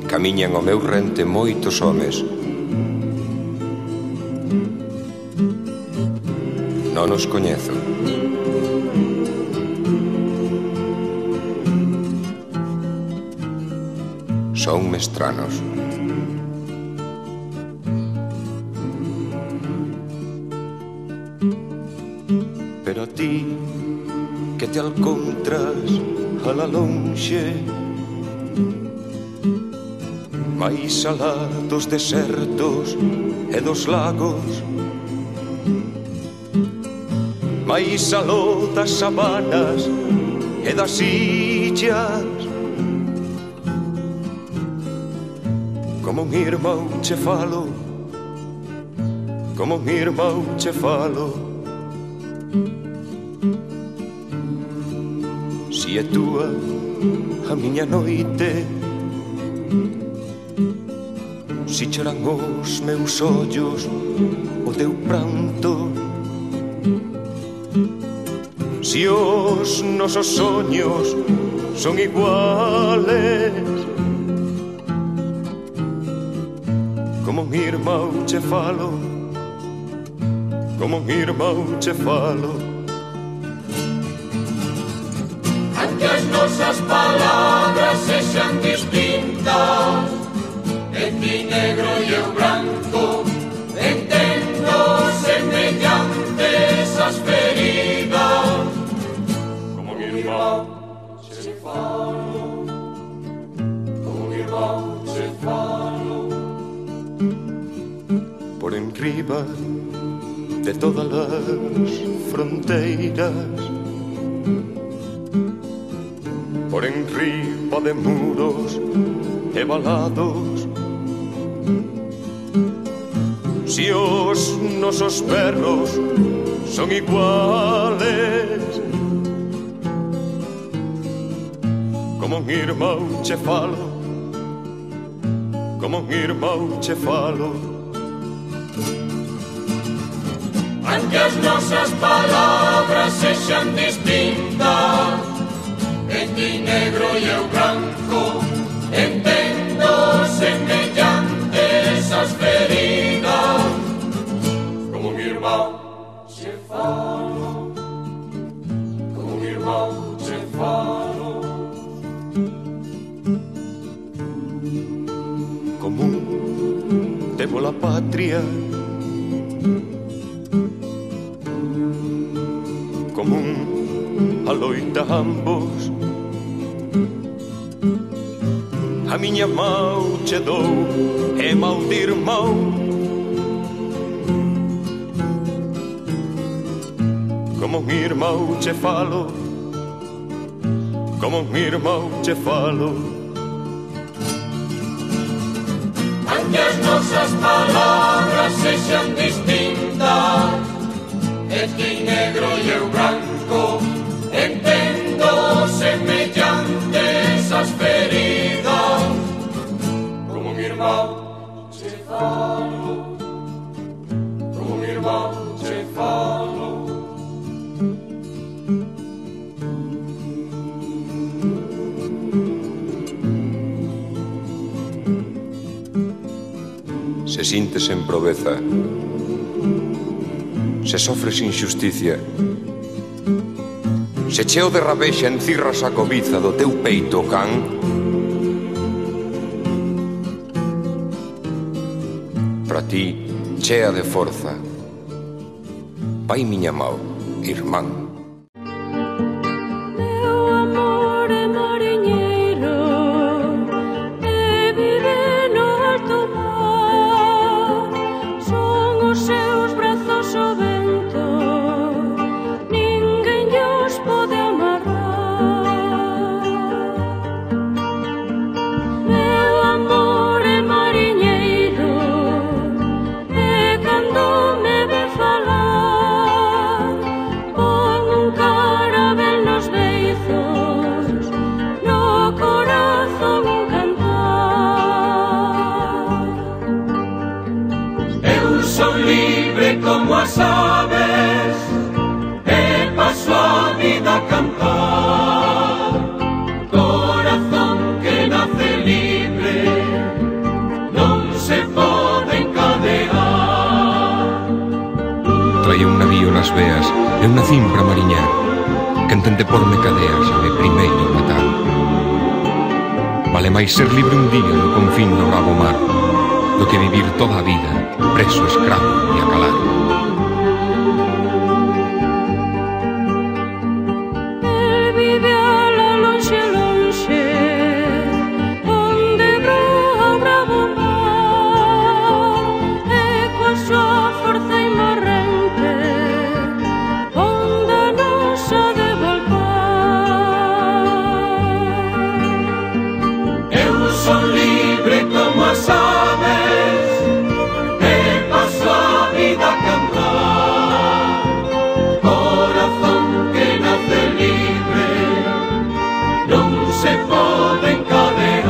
Camiñan ao meu rente moitos homes. Non os coñezo. Son mestranos. Pero a ti, que te alcontras a la lonxe, máis alá dos desertos e dos lagos, máis aló das sabanas e das illas, como un irmão che falo, como un irmão che falo. Si é túa a miña noite, si choran os meus ollos o teu pranto, si os nosos soños son iguales, como un irmão che falo, como un irmão che falo. Aunque as nosas palabras sexan distintas, en ti negro e eu branco, entendo semellantes as feridas, como un irmão che falo, como un irmão che falo. Por enriba de todas as fronteiras, por enriba de muros e valados, si os nosos berros son iguales, como un irmão che falo, como un irmão che falo. Aunque as nosas palabras sexan distintas, en ti negro e eu branco, entendo semellantes as feridas, como un irmão che falo, como un irmão che falo. Común temo la patria, común a loita ambos, a miña mau che dou e mau de irmão, como un irmão che falo, como un irmão che falo. Aunque as nosas palabras sexan distintas, en ti negro e eu branco, entendo semellantes as feridas, como un irmão che falo, como un irmão che falo. Se sintes en proveza, se sofres injusticia, se cheo de rabexa encirras a cobiza do teu peito can, para ti, chea de forza, vai miña mau, irmán. Falar, veas, eu nacín para mariñar. Quen tente porme cadea xa me primeiro matar. Vale máis ser libre un día no confín do bravo mar do que vivir toda a vida preso, escravo e a calar. El vive a la lonxe, lonxe, onde broa o bravo mar, e coa súa forza inmarrente onde nos ha de volcar. Eu son libre como as aves e paso a vida a cantar. Corazón que nace libre non se pode encadear.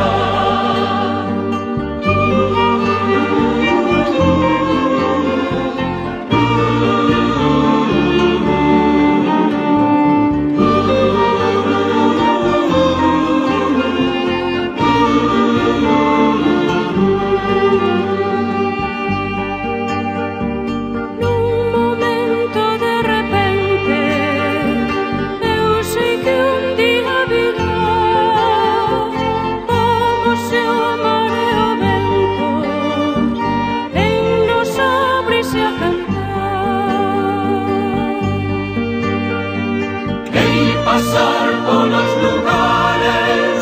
Nun momento de repente eu sei que un día virá, como se o mar e o vento en nos abrise a cantar. Hei pasar polos lugares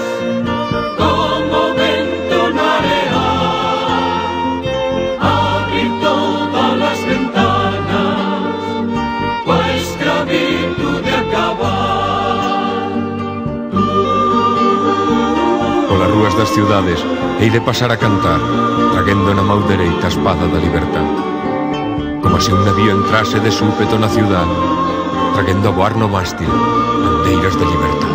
como vento na area, abrir todas as ventanas, coa escravitude acabar. Polas rúas das ciudades hei de pasar a cantar, traguendo na mão dereita a espada da libertad. Como se un navío entrase de súpeto na ciudad, traguendo a voar no mástil bandeiras de libertad.